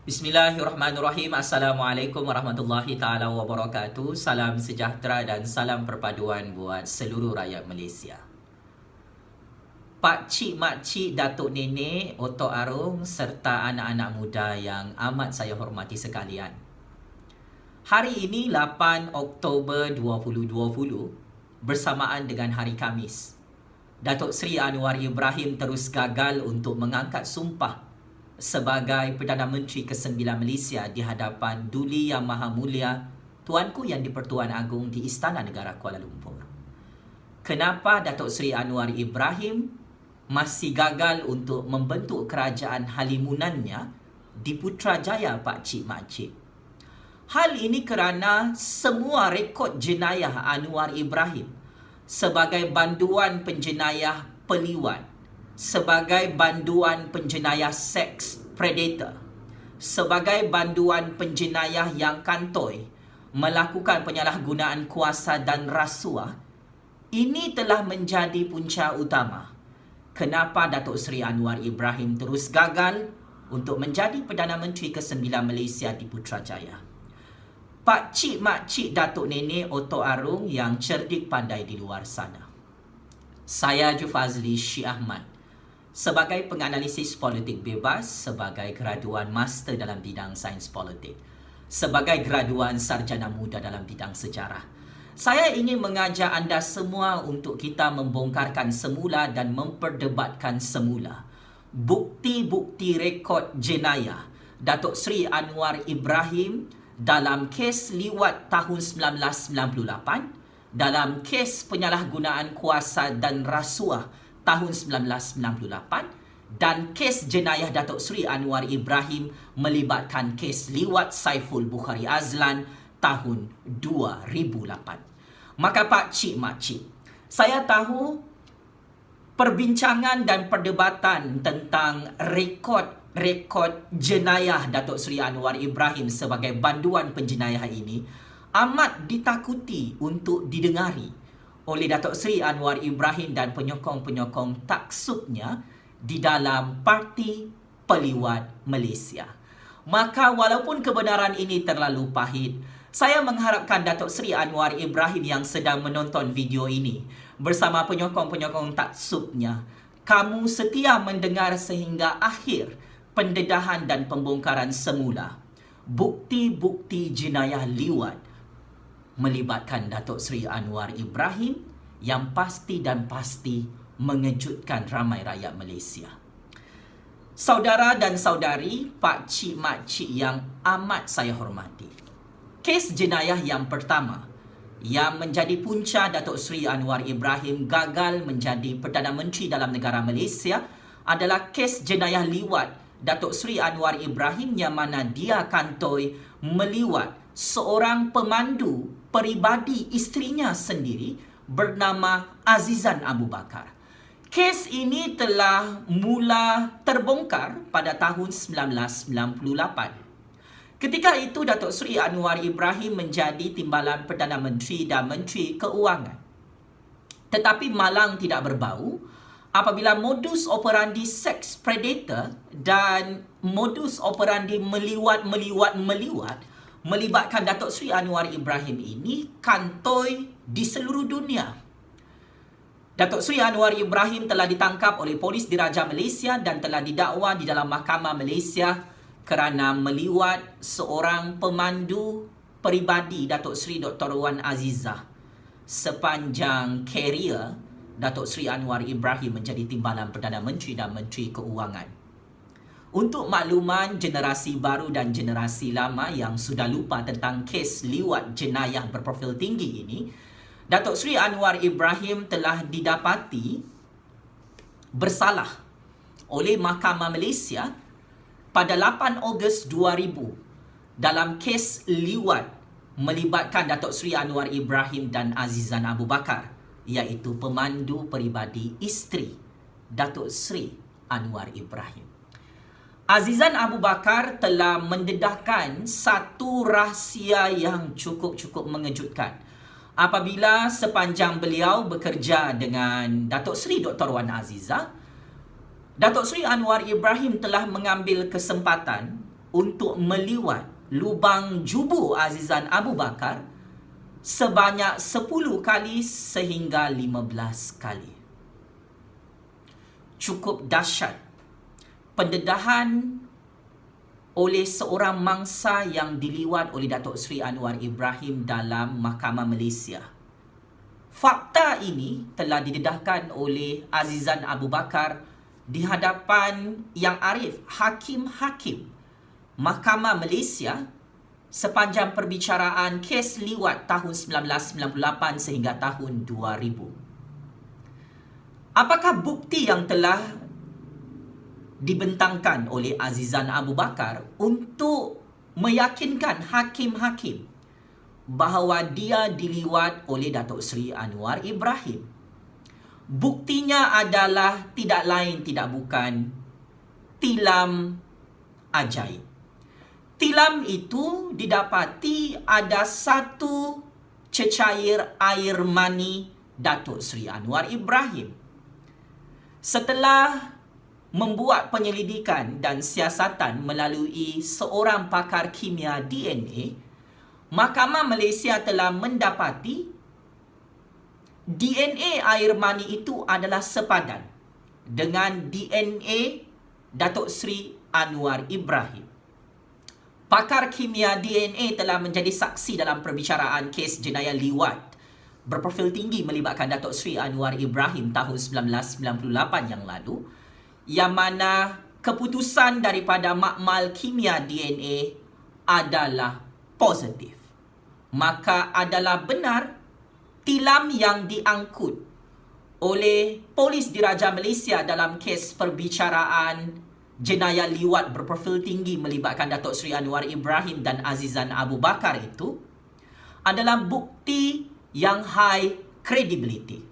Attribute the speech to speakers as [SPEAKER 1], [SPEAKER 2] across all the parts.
[SPEAKER 1] Bismillahirrahmanirrahim. Assalamualaikum warahmatullahi taala wabarakatuh. Salam sejahtera dan salam perpaduan buat seluruh rakyat Malaysia. Pak cik, mak cik, datuk nenek, otok arung serta anak-anak muda yang amat saya hormati sekalian. Hari ini 8 Oktober 2020 bersamaan dengan hari Khamis. Datuk Seri Anwar Ibrahim terus gagal untuk mengangkat sumpah sebagai Perdana Menteri ke-9 Malaysia di hadapan Duli Yang Maha Mulia Tuanku Yang di-Pertuan Agong di Istana Negara Kuala Lumpur. Kenapa Datuk Seri Anwar Ibrahim masih gagal untuk membentuk kerajaan halimunannya di Putrajaya Pak Cik Mak Cik? Hal ini kerana semua rekod jenayah Anwar Ibrahim sebagai banduan penjenayah peliwan, sebagai banduan penjenayah seks predator, sebagai banduan penjenayah yang kantoi melakukan penyalahgunaan kuasa dan rasuah, ini telah menjadi punca utama kenapa Datuk Seri Anwar Ibrahim terus gagal untuk menjadi Perdana Menteri ke-9 Malaysia di Putrajaya. Pak cik, mak cik, datuk nenek, otok arung yang cerdik pandai di luar sana. Saya Jufazli Syih Ahmad, sebagai penganalisis politik bebas, sebagai graduan master dalam bidang sains politik, sebagai graduan sarjana muda dalam bidang sejarah, saya ingin mengajak anda semua untuk kita membongkarkan semula dan memperdebatkan semula bukti-bukti rekod jenayah Datuk Seri Anwar Ibrahim dalam kes liwat tahun 1998, dalam kes penyalahgunaan kuasa dan rasuah tahun 1998, dan kes jenayah Datuk Seri Anwar Ibrahim melibatkan kes liwat Saiful Bukhari Azlan tahun 2008. Maka Pak Cik, Mak Cik, saya tahu perbincangan dan perdebatan tentang rekod jenayah Datuk Seri Anwar Ibrahim sebagai banduan penjenayah ini amat ditakuti untuk didengari oleh Datuk Seri Anwar Ibrahim dan penyokong-penyokong taksubnya di dalam Parti Peliwat Malaysia. Maka walaupun kebenaran ini terlalu pahit, saya mengharapkan Datuk Seri Anwar Ibrahim yang sedang menonton video ini bersama penyokong-penyokong taksubnya, kamu setia mendengar sehingga akhir pendedahan dan pembongkaran semula bukti-bukti jenayah liwat melibatkan Datuk Seri Anwar Ibrahim yang pasti dan pasti mengejutkan ramai rakyat Malaysia. Saudara dan saudari, Pak Cik, Mak Cik yang amat saya hormati, kes jenayah yang pertama yang menjadi punca Datuk Seri Anwar Ibrahim gagal menjadi Perdana Menteri dalam negara Malaysia adalah kes jenayah liwat Datuk Seri Anwar Ibrahim yang mana dia kantoi meliwat seorang pemandu peribadi isterinya sendiri bernama Azizan Abu Bakar. Kes ini telah mula terbongkar pada tahun 1998. Ketika itu Datuk Seri Anwar Ibrahim menjadi timbalan Perdana Menteri dan Menteri Keuangan. Tetapi malang tidak berbau apabila modus operandi seks predator dan modus operandi meliwat melibatkan Datuk Seri Anwar Ibrahim ini kantoi di seluruh dunia. Datuk Seri Anwar Ibrahim telah ditangkap oleh polis Diraja Malaysia dan telah didakwa di dalam Mahkamah Malaysia kerana meliwat seorang pemandu peribadi Datuk Seri Dr. Wan Azizah sepanjang karier Datuk Seri Anwar Ibrahim menjadi timbalan Perdana Menteri dan Menteri Keuangan. Untuk makluman generasi baru dan generasi lama yang sudah lupa tentang kes liwat jenayah berprofil tinggi ini, Datuk Seri Anwar Ibrahim telah didapati bersalah oleh Mahkamah Malaysia pada 8 Ogos 2000 dalam kes liwat melibatkan Datuk Seri Anwar Ibrahim dan Azizan Abu Bakar, iaitu pemandu peribadi isteri Datuk Seri Anwar Ibrahim. Azizan Abu Bakar telah mendedahkan satu rahsia yang cukup mengejutkan apabila sepanjang beliau bekerja dengan Datuk Seri Dr. Wan Azizah, Datuk Seri Anwar Ibrahim telah mengambil kesempatan untuk meliwat lubang jubu Azizan Abu Bakar sebanyak 10 kali sehingga 15 kali. Cukup dahsyat pendedahan oleh seorang mangsa yang diliwat oleh Datuk Seri Anwar Ibrahim dalam Mahkamah Malaysia. Fakta ini telah didedahkan oleh Azizan Abu Bakar di hadapan yang arif hakim-hakim Mahkamah Malaysia sepanjang perbicaraan kes liwat tahun 1998 sehingga tahun 2000. Apakah bukti yang telah dibentangkan oleh Azizan Abu Bakar untuk meyakinkan hakim-hakim bahawa dia diliwat oleh Datuk Seri Anwar Ibrahim? Buktinya adalah tidak lain tidak bukan tilam ajaib. Tilam itu didapati ada satu cecair air mani Datuk Seri Anwar Ibrahim. Setelah membuat penyelidikan dan siasatan melalui seorang pakar kimia DNA, Mahkamah Malaysia telah mendapati DNA air mani itu adalah sepadan dengan DNA Datuk Seri Anwar Ibrahim. Pakar kimia DNA telah menjadi saksi dalam perbicaraan kes jenayah liwat berprofil tinggi melibatkan Datuk Seri Anwar Ibrahim tahun 1998 yang lalu, yang mana keputusan daripada makmal kimia DNA adalah positif. Maka adalah benar tilam yang diangkut oleh Polis Diraja Malaysia dalam kes perbicaraan jenayah liwat berprofil tinggi melibatkan Datuk Seri Anwar Ibrahim dan Azizan Abu Bakar itu adalah bukti yang high credibility.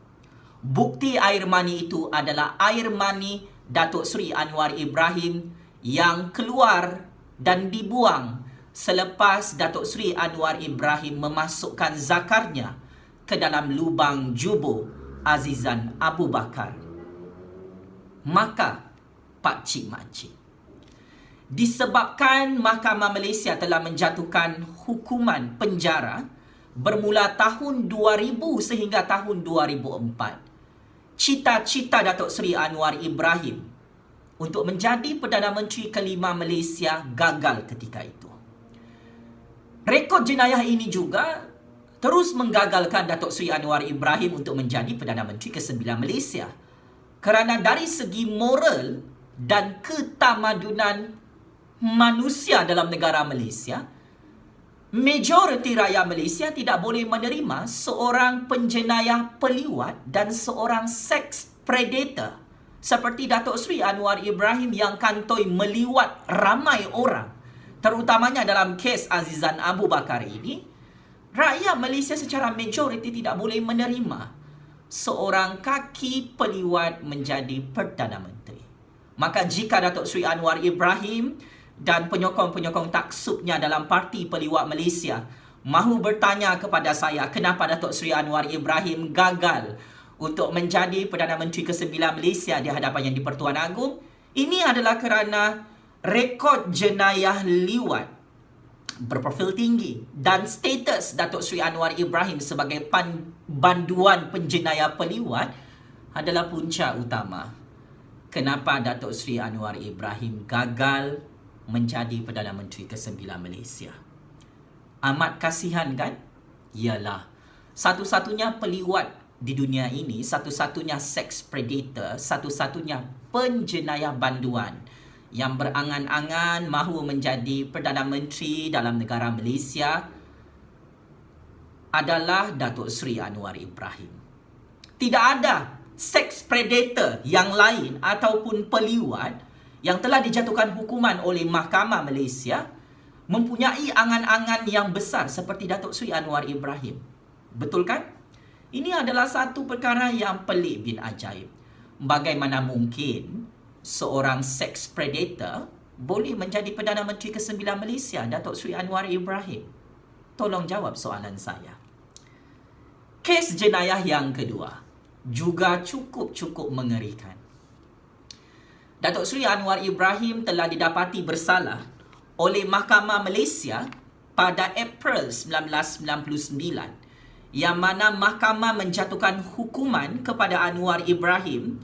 [SPEAKER 1] Bukti air mani itu adalah air mani Datuk Seri Anwar Ibrahim yang keluar dan dibuang selepas Datuk Seri Anwar Ibrahim memasukkan zakarnya ke dalam lubang jubo Azizan Abu Bakar. Maka pakcik makcik, disebabkan Mahkamah Malaysia telah menjatuhkan hukuman penjara bermula tahun 2000 sehingga tahun 2004, cita-cita Datuk Seri Anwar Ibrahim untuk menjadi Perdana Menteri kelima Malaysia gagal ketika itu. Rekod jenayah ini juga terus menggagalkan Datuk Seri Anwar Ibrahim untuk menjadi Perdana Menteri ke-9 Malaysia. Kerana dari segi moral dan ketamadunan manusia dalam negara Malaysia, majoriti rakyat Malaysia tidak boleh menerima seorang penjenayah peliwat dan seorang sex predator seperti Datuk Seri Anwar Ibrahim yang kantoi meliwat ramai orang, terutamanya dalam kes Azizan Abu Bakar ini. Rakyat Malaysia secara majoriti tidak boleh menerima seorang kaki peliwat menjadi Perdana Menteri. Maka jika Datuk Seri Anwar Ibrahim dan penyokong-penyokong taksubnya dalam Parti Peliwat Malaysia mahu bertanya kepada saya kenapa Datuk Seri Anwar Ibrahim gagal untuk menjadi Perdana Menteri ke-9 Malaysia di hadapan Yang di-Pertuan Agong, ini adalah kerana rekod jenayah liwat berprofil tinggi dan status Datuk Seri Anwar Ibrahim sebagai banduan penjenayah peliwat adalah punca utama kenapa Datuk Seri Anwar Ibrahim gagal menjadi Perdana Menteri ke-9 Malaysia. Amat kasihan kan? Ialah satu-satunya peliwat di dunia ini, satu-satunya sex predator, satu-satunya penjenayah banduan yang berangan-angan mahu menjadi Perdana Menteri dalam negara Malaysia adalah Datuk Seri Anwar Ibrahim. Tidak ada sex predator yang lain ataupun peliwat yang telah dijatuhkan hukuman oleh Mahkamah Malaysia mempunyai angan-angan yang besar seperti Datuk Seri Anwar Ibrahim. Betul kan? Ini adalah satu perkara yang pelik bin ajaib. Bagaimana mungkin seorang sex predator boleh menjadi Perdana Menteri ke-9 Malaysia, Datuk Seri Anwar Ibrahim? Tolong jawab soalan saya. Kes jenayah yang kedua juga cukup mengerikan. Datuk Seri Anwar Ibrahim telah didapati bersalah oleh Mahkamah Malaysia pada April 1999, yang mana mahkamah menjatuhkan hukuman kepada Anwar Ibrahim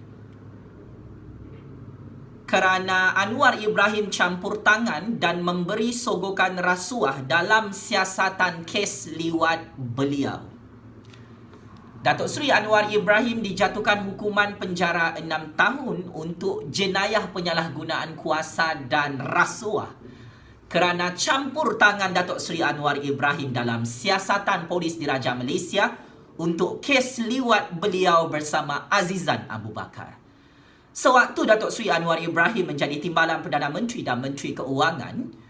[SPEAKER 1] kerana Anwar Ibrahim campur tangan dan memberi sogokan rasuah dalam siasatan kes liwat beliau. Datuk Seri Anwar Ibrahim dijatuhkan hukuman penjara 6 tahun untuk jenayah penyalahgunaan kuasa dan rasuah kerana campur tangan Datuk Seri Anwar Ibrahim dalam siasatan polis diraja Malaysia untuk kes liwat beliau bersama Azizan Abu Bakar. Sewaktu Datuk Seri Anwar Ibrahim menjadi Timbalan Perdana Menteri dan Menteri Keuangan,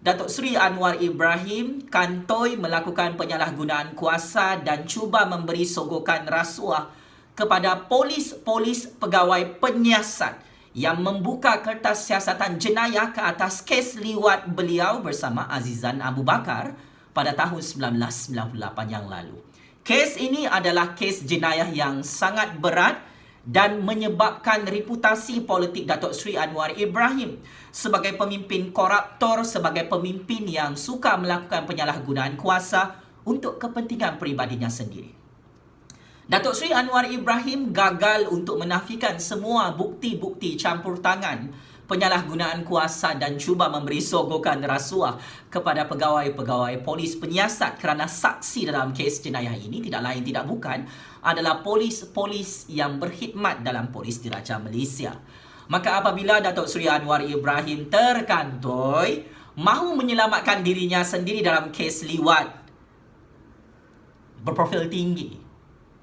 [SPEAKER 1] Datuk Seri Anwar Ibrahim kantoi melakukan penyalahgunaan kuasa dan cuba memberi sogokan rasuah kepada polis-polis pegawai penyiasat yang membuka kertas siasatan jenayah ke atas kes liwat beliau bersama Azizan Abu Bakar pada tahun 1998 yang lalu. Kes ini adalah kes jenayah yang sangat berat dan menyebabkan reputasi politik Datuk Seri Anwar Ibrahim sebagai pemimpin koruptor, sebagai pemimpin yang suka melakukan penyalahgunaan kuasa untuk kepentingan peribadinya sendiri. Datuk Seri Anwar Ibrahim gagal untuk menafikan semua bukti-bukti campur tangan penyalahgunaan kuasa dan cuba memberi sogokan rasuah kepada pegawai-pegawai polis penyiasat kerana saksi dalam kes jenayah ini tidak lain tidak bukan adalah polis-polis yang berkhidmat dalam polis diraja Malaysia. Maka apabila Datuk Seri Anwar Ibrahim terkantoi mahu menyelamatkan dirinya sendiri dalam kes liwat berprofil tinggi,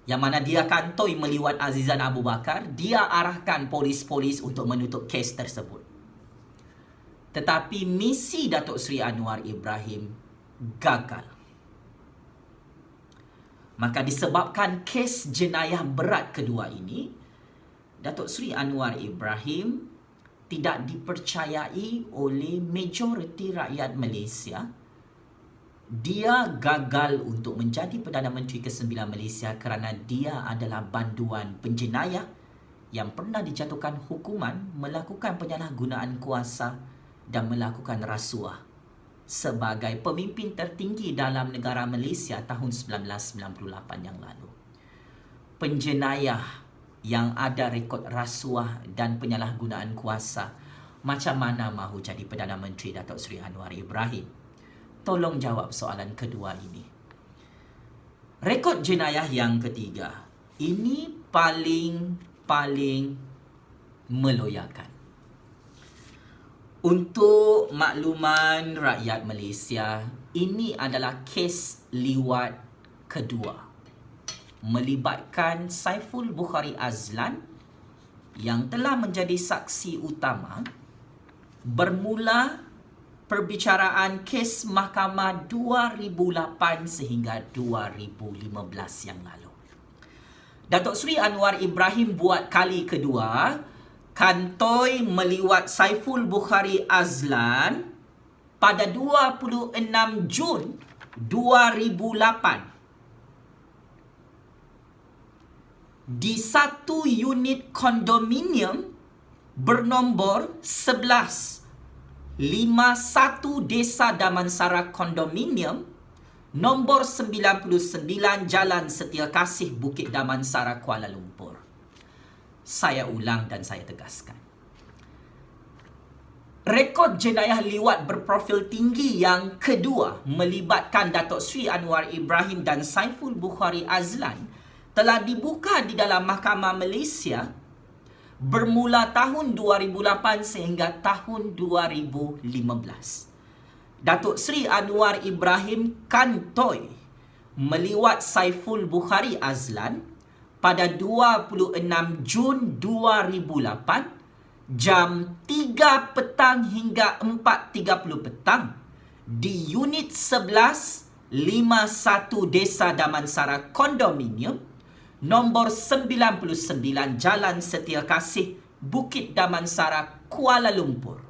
[SPEAKER 1] yang mana dia kantoi meliwat Azizan Abu Bakar, dia arahkan polis-polis untuk menutup kes tersebut. Tetapi misi Datuk Seri Anwar Ibrahim gagal. Maka disebabkan kes jenayah berat kedua ini, Datuk Seri Anwar Ibrahim tidak dipercayai oleh majoriti rakyat Malaysia. Dia gagal untuk menjadi Perdana Menteri ke-9 Malaysia kerana dia adalah banduan penjenayah yang pernah dijatuhkan hukuman melakukan penyalahgunaan kuasa dan melakukan rasuah sebagai pemimpin tertinggi dalam negara Malaysia tahun 1998 yang lalu. Penjenayah yang ada rekod rasuah dan penyalahgunaan kuasa, macam mana mahu jadi Perdana Menteri Datuk Seri Anwar Ibrahim? Tolong jawab soalan kedua ini. Rekod jenayah yang ketiga, ini paling meloyakan. Untuk makluman rakyat Malaysia, ini adalah kes liwat kedua melibatkan Saiful Bukhari Azlan yang telah menjadi saksi utama bermula perbicaraan kes mahkamah 2008 sehingga 2015 yang lalu. Datuk Seri Anwar Ibrahim buat kali kedua kantoi meliwat Saiful Bukhari Azlan pada 26 Jun 2008 di satu unit kondominium bernombor 1151 Desa Damansara Kondominium nombor 99 Jalan Setia Kasih Bukit Damansara Kuala Lumpur. Saya ulang dan saya tegaskan. Rekod jenayah liwat berprofil tinggi yang kedua melibatkan Datuk Seri Anwar Ibrahim dan Saiful Bukhari Azlan telah dibuka di dalam Mahkamah Malaysia bermula tahun 2008 sehingga tahun 2015. Datuk Seri Anwar Ibrahim kantoi meliwat Saiful Bukhari Azlan pada 26 Jun 2008 jam 3 petang hingga 4.30 petang di unit 1151 Desa Damansara Kondominium nombor 99 Jalan Setia Kasih Bukit Damansara Kuala Lumpur.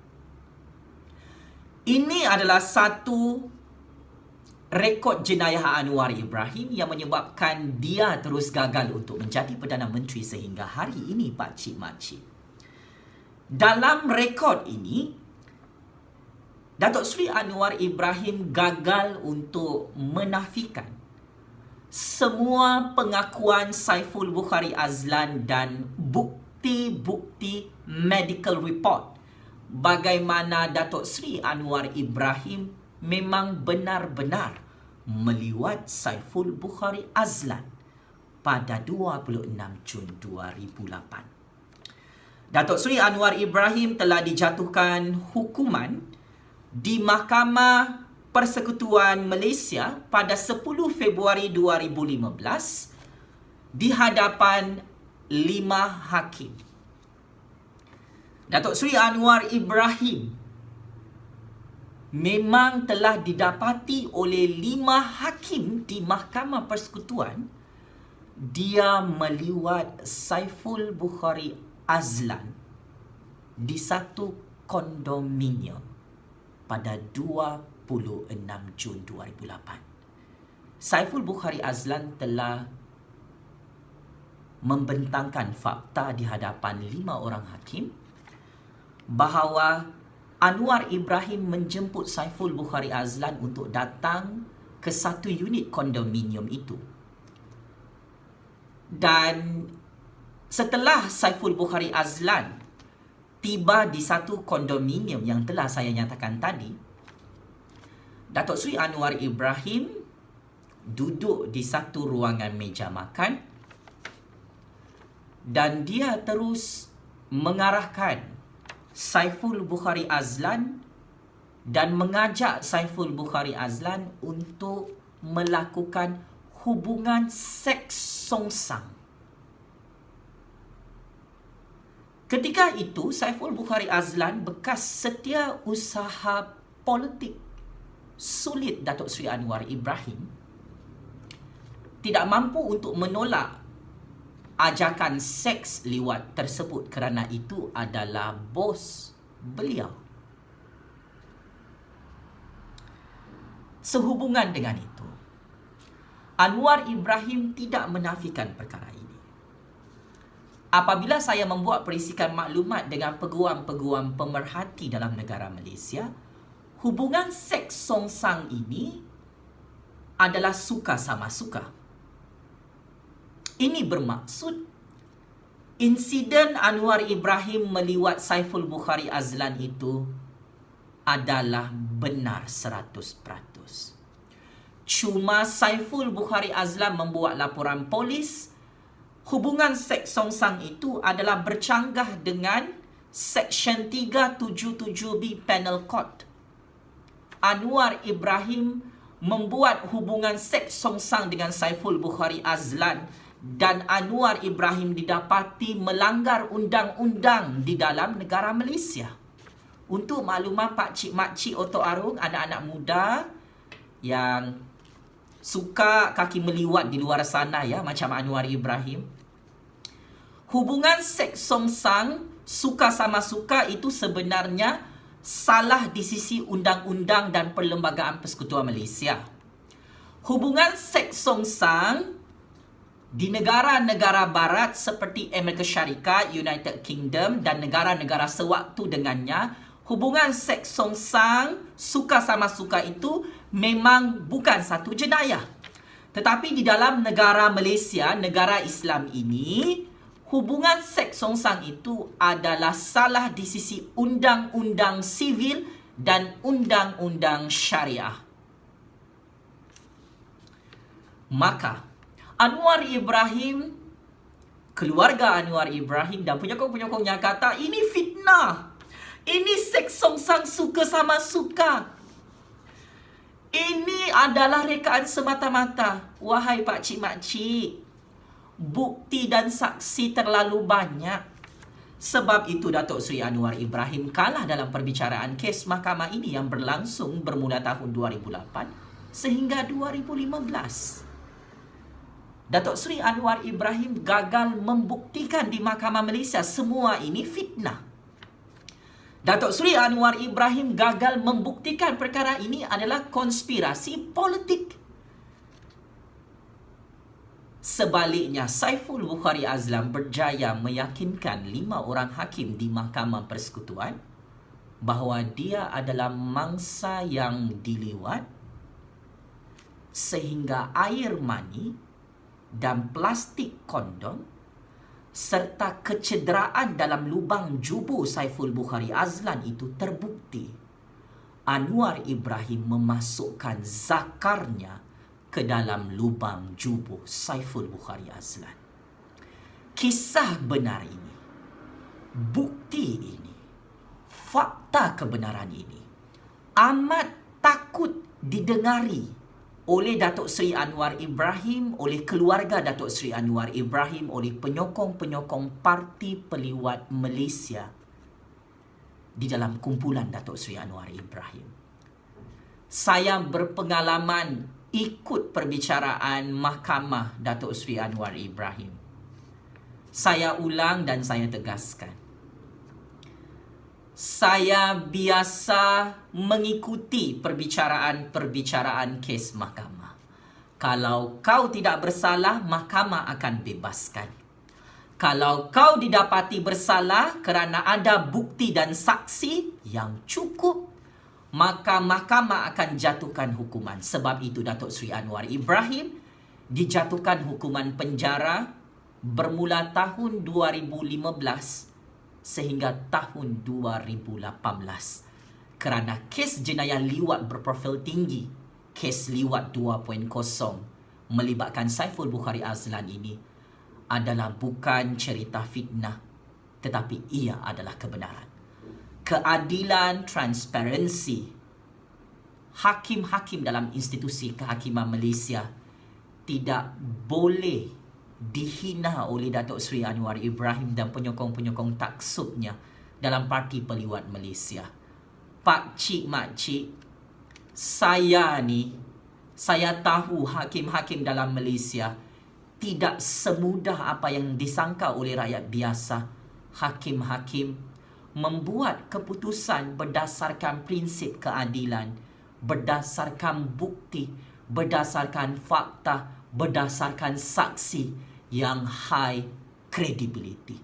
[SPEAKER 1] Ini adalah satu rekod jenayah Anwar Ibrahim yang menyebabkan dia terus gagal untuk menjadi Perdana Menteri sehingga hari ini, Pak Cik Mak Cik. Dalam rekod ini, Datuk Seri Anwar Ibrahim gagal untuk menafikan semua pengakuan Saiful Bukhari Azlan dan bukti-bukti medical report bagaimana Datuk Seri Anwar Ibrahim memang benar-benar meliwat Saiful Bukhari Azlan pada 26 Jun 2008. Datuk Seri Anwar Ibrahim telah dijatuhkan hukuman di Mahkamah Persekutuan Malaysia pada 10 Februari 2015 di hadapan 5 hakim. Datuk Seri Anwar Ibrahim memang telah didapati oleh 5 hakim di Mahkamah Persekutuan dia meliwat Saiful Bukhari Azlan di satu kondominium pada 26 Jun 2008. Saiful Bukhari Azlan telah membentangkan fakta di hadapan 5 orang hakim bahawa Anwar Ibrahim menjemput Saiful Bukhari Azlan untuk datang ke satu unit kondominium itu. Dan setelah Saiful Bukhari Azlan tiba di satu kondominium yang telah saya nyatakan tadi, Datuk Seri Anwar Ibrahim duduk di satu ruangan meja makan dan dia terus mengarahkan Saiful Bukhari Azlan dan mengajak Saiful Bukhari Azlan untuk melakukan hubungan seks songsang. Ketika itu, Saiful Bukhari Azlan, bekas setiausaha politik sulit Datuk Seri Anwar Ibrahim, tidak mampu untuk menolak ajakan seks liwat tersebut kerana itu adalah bos beliau. Sehubungan dengan itu, Anwar Ibrahim tidak menafikan perkara ini. Apabila saya membuat perisikan maklumat dengan peguam-peguam pemerhati dalam negara Malaysia, hubungan seks songsang ini adalah suka sama suka. Ini bermaksud insiden Anwar Ibrahim meliwat Saiful Bukhari Azlan itu adalah benar 100%. Cuma Saiful Bukhari Azlan membuat laporan polis. Hubungan seks songsang itu adalah bercanggah dengan Seksyen 377B Penal Code. Anwar Ibrahim membuat hubungan seks songsang dengan Saiful Bukhari Azlan dan Anwar Ibrahim didapati melanggar undang-undang di dalam negara Malaysia. Untuk makluman pakcik-makcik Otok Arung, anak-anak muda yang suka kaki meliwat di luar sana ya, macam Anwar Ibrahim, hubungan seks songsang suka sama suka itu sebenarnya salah di sisi undang-undang dan Perlembagaan Persekutuan Malaysia. Hubungan seks songsang di negara-negara barat seperti Amerika Syarikat, United Kingdom dan negara-negara sewaktu dengannya, hubungan seks songsang suka sama suka itu memang bukan satu jenayah. Tetapi di dalam negara Malaysia, negara Islam ini, hubungan seks songsang itu adalah salah di sisi undang-undang sivil dan undang-undang syariah. Maka Anwar Ibrahim, keluarga Anwar Ibrahim dan penyokong-penyokongnya kata ini fitnah. Ini seks songsang suka sama suka. Ini adalah rekaan semata-mata. Wahai pakcik-makcik, bukti dan saksi terlalu banyak. Sebab itu Datuk Seri Anwar Ibrahim kalah dalam perbicaraan kes mahkamah ini yang berlangsung bermula tahun 2008 sehingga 2015. Datuk Seri Anwar Ibrahim gagal membuktikan di Mahkamah Malaysia semua ini fitnah. Datuk Seri Anwar Ibrahim gagal membuktikan perkara ini adalah konspirasi politik. Sebaliknya, Saiful Bukhari Azlan berjaya meyakinkan 5 orang hakim di Mahkamah Persekutuan bahawa dia adalah mangsa yang diliwat sehingga air mani dan plastik kondom serta kecederaan dalam lubang jubur Saiful Bukhari Azlan itu terbukti. Anwar Ibrahim memasukkan zakarnya ke dalam lubang jubur Saiful Bukhari Azlan. Kisah benar ini, bukti ini, fakta kebenaran ini amat takut didengari oleh Datuk Seri Anwar Ibrahim, oleh keluarga Datuk Seri Anwar Ibrahim, oleh penyokong-penyokong Parti Peliwat Malaysia di dalam kumpulan Datuk Seri Anwar Ibrahim. Saya berpengalaman ikut perbicaraan mahkamah Datuk Seri Anwar Ibrahim. Saya ulang dan saya tegaskan. Saya biasa mengikuti perbicaraan-perbicaraan kes mahkamah. Kalau kau tidak bersalah, mahkamah akan bebaskan. Kalau kau didapati bersalah kerana ada bukti dan saksi yang cukup, maka mahkamah akan jatuhkan hukuman. Sebab itu Datuk Seri Anwar Ibrahim dijatuhkan hukuman penjara bermula tahun 2015 sehingga tahun 2018 kerana kes jenayah liwat berprofil tinggi, kes liwat 2.0 melibatkan Saiful Bukhari Azlan ini adalah bukan cerita fitnah, tetapi ia adalah kebenaran. Keadilan, transparansi, hakim-hakim dalam institusi kehakiman Malaysia tidak boleh dihina oleh Datuk Seri Anwar Ibrahim dan penyokong-penyokong taksubnya dalam Parti Peliwat Malaysia. Pak cik, mak cik, saya tahu hakim-hakim dalam Malaysia tidak semudah apa yang disangka oleh rakyat biasa. Hakim-hakim membuat keputusan berdasarkan prinsip keadilan, berdasarkan bukti, berdasarkan fakta, berdasarkan saksi yang high credibility.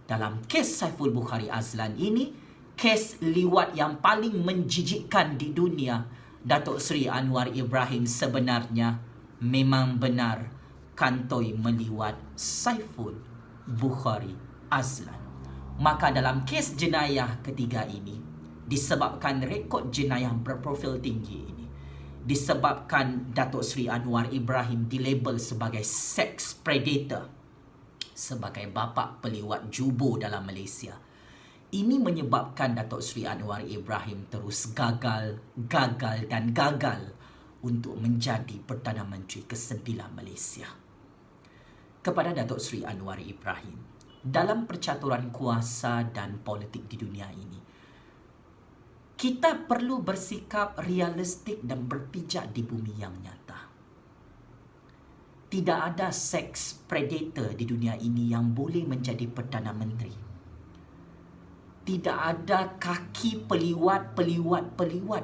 [SPEAKER 1] Dalam kes Saiful Bukhari Azlan ini, kes liwat yang paling menjijikkan di dunia, Datuk Seri Anwar Ibrahim sebenarnya memang benar kantoi meliwat Saiful Bukhari Azlan. Maka dalam kes jenayah ketiga ini, disebabkan rekod jenayah berprofil tinggi ini, disebabkan Datuk Seri Anwar Ibrahim dilabel sebagai sex predator, sebagai bapa peliwat jubur dalam Malaysia. Ini menyebabkan Datuk Seri Anwar Ibrahim terus gagal untuk menjadi Perdana Menteri ke-9 Malaysia. Kepada Datuk Seri Anwar Ibrahim, dalam percaturan kuasa dan politik di dunia ini, kita perlu bersikap realistik dan berpijak di bumi yang nyata. Tidak ada sex predator di dunia ini yang boleh menjadi Perdana Menteri. Tidak ada kaki peliwat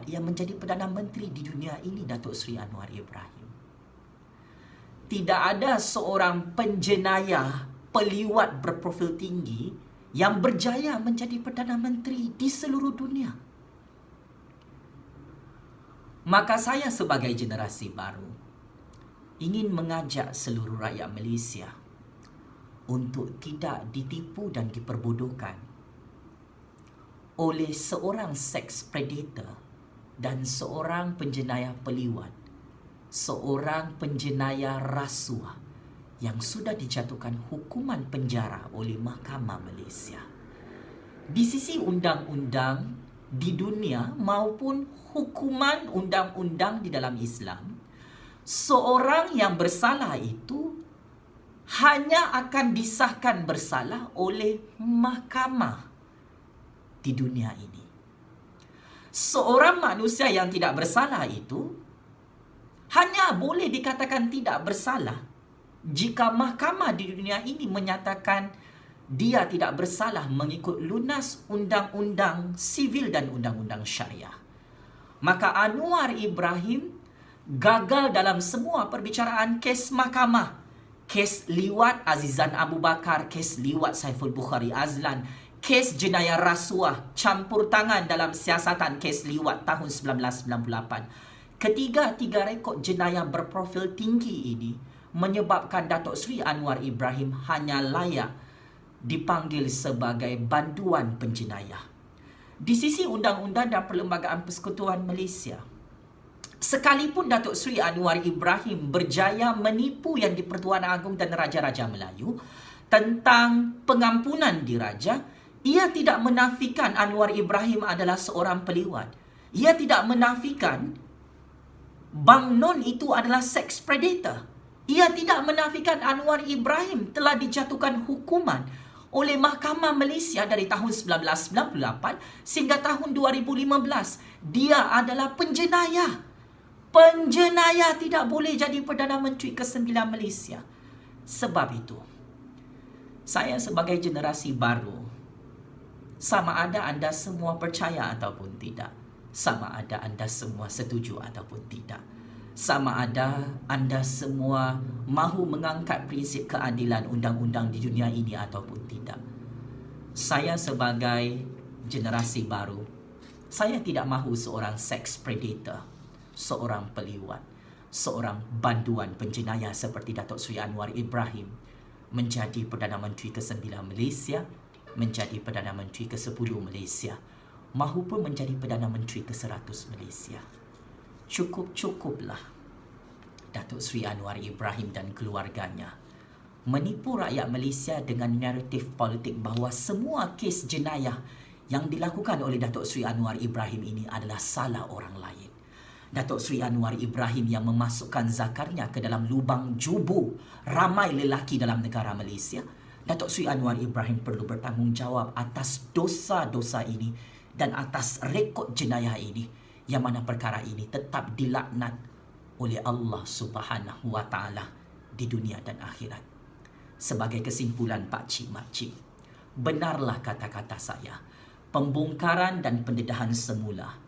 [SPEAKER 1] yang menjadi Perdana Menteri di dunia ini, Datuk Seri Anwar Ibrahim. Tidak ada seorang penjenayah peliwat berprofil tinggi yang berjaya menjadi Perdana Menteri di seluruh dunia. Maka saya sebagai generasi baru ingin mengajak seluruh rakyat Malaysia untuk tidak ditipu dan diperbodohkan oleh seorang sex predator dan seorang penjenayah peliwat, seorang penjenayah rasuah yang sudah dijatuhkan hukuman penjara oleh Mahkamah Malaysia. Di sisi undang-undang di dunia maupun hukuman undang-undang di dalam Islam, seorang yang bersalah itu hanya akan disahkan bersalah oleh mahkamah di dunia ini. Seorang manusia yang tidak bersalah itu hanya boleh dikatakan tidak bersalah jika mahkamah di dunia ini menyatakan dia tidak bersalah mengikut lunas undang-undang sivil dan undang-undang syariah. Maka Anwar Ibrahim gagal dalam semua perbicaraan kes mahkamah. Kes liwat Azizan Abu Bakar, kes liwat Saiful Bukhari Azlan, kes jenayah rasuah campur tangan dalam siasatan kes liwat tahun 1998. Ketiga-tiga rekod jenayah berprofil tinggi ini menyebabkan Datuk Seri Anwar Ibrahim hanya layak dipanggil sebagai banduan penjenayah. Di sisi undang-undang dan Perlembagaan Persekutuan Malaysia, sekalipun Datuk Seri Anwar Ibrahim berjaya menipu Yang di-Pertuan Agong dan Raja-Raja Melayu tentang pengampunan diraja, ia tidak menafikan Anwar Ibrahim adalah seorang peliwat. Ia tidak menafikan Bang Non itu adalah sex predator. Ia tidak menafikan Anwar Ibrahim telah dijatuhkan hukuman oleh Mahkamah Malaysia dari tahun 1998 sehingga tahun 2015. Dia adalah penjenayah. Penjenayah tidak boleh jadi Perdana Menteri ke-9 Malaysia. Sebab itu, saya sebagai generasi baru, sama ada anda semua percaya ataupun tidak, sama ada anda semua setuju ataupun tidak, sama ada anda semua mahu mengangkat prinsip keadilan undang-undang di dunia ini ataupun tidak. Saya sebagai generasi baru, saya tidak mahu seorang sex predator, seorang peliwat, seorang banduan penjenayah seperti Datuk Seri Anwar Ibrahim menjadi Perdana Menteri ke-9 Malaysia, menjadi Perdana Menteri ke-10 Malaysia, mahupun menjadi Perdana Menteri ke-100 Malaysia. Cukup-cukuplah Datuk Seri Anwar Ibrahim dan keluarganya menipu rakyat Malaysia dengan naratif politik bahawa semua kes jenayah yang dilakukan oleh Datuk Seri Anwar Ibrahim ini adalah salah orang lain. Datuk Seri Anwar Ibrahim yang memasukkan zakarnya ke dalam lubang jubu ramai lelaki dalam negara Malaysia. Datuk Seri Anwar Ibrahim perlu bertanggungjawab atas dosa-dosa ini dan atas rekod jenayah ini, yang mana perkara ini tetap dilaknat oleh Allah Subhanahu wa Ta'ala di dunia dan akhirat. Sebagai kesimpulan Pak Cik Mak Cik, benarlah kata-kata saya. Pembongkaran dan pendedahan semula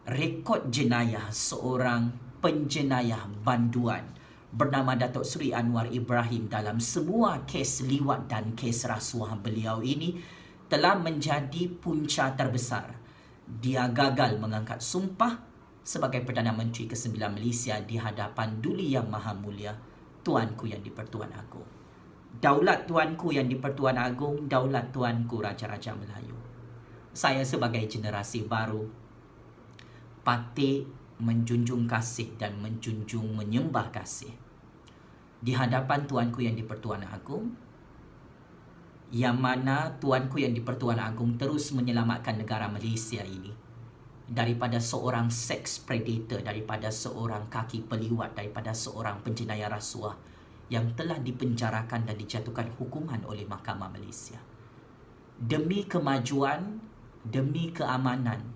[SPEAKER 1] rekod jenayah seorang penjenayah banduan bernama Datuk Seri Anwar Ibrahim dalam semua kes liwat dan kes rasuah beliau ini telah menjadi punca terbesar. Dia gagal mengangkat sumpah sebagai Perdana Menteri ke-9 Malaysia di hadapan Duli Yang Maha Mulia, Tuanku Yang di-Pertuan Agong. Daulat Tuanku Yang di-Pertuan Agong, daulat Tuanku Raja-Raja Melayu. Saya sebagai generasi baru patut menjunjung kasih dan menyembah kasih di hadapan Tuanku Yang di-Pertuan Agong, yang mana Tuanku Yang di-Pertuan Agong terus menyelamatkan negara Malaysia ini daripada seorang sex predator, daripada seorang kaki peliwat, daripada seorang penjenayah rasuah yang telah dipenjarakan dan dijatuhkan hukuman oleh Mahkamah Malaysia. Demi kemajuan, demi keamanan,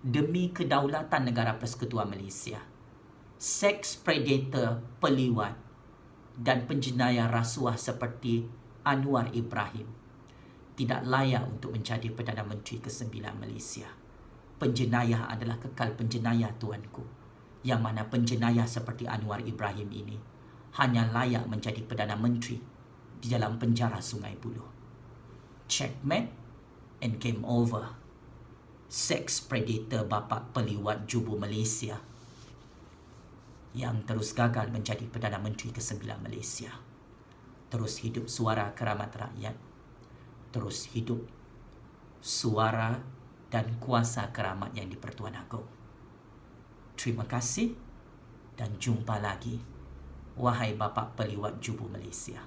[SPEAKER 1] demi kedaulatan negara Persekutuan Malaysia, seks predator, peliwat dan penjenayah rasuah seperti Anwar Ibrahim tidak layak untuk menjadi Perdana Menteri ke-9 Malaysia. Penjenayah adalah kekal penjenayah, tuanku, yang mana penjenayah seperti Anwar Ibrahim ini hanya layak menjadi Perdana Menteri di dalam penjara Sungai Buloh. Checkmate and game over. Sex predator bapa peliwat jubu Malaysia yang terus gagal menjadi Perdana Menteri ke-9 Malaysia. Terus hidup suara keramat rakyat. Terus hidup suara dan kuasa keramat Yang di-Pertuan Agong. Terima kasih dan jumpa lagi, wahai bapa peliwat jubu Malaysia.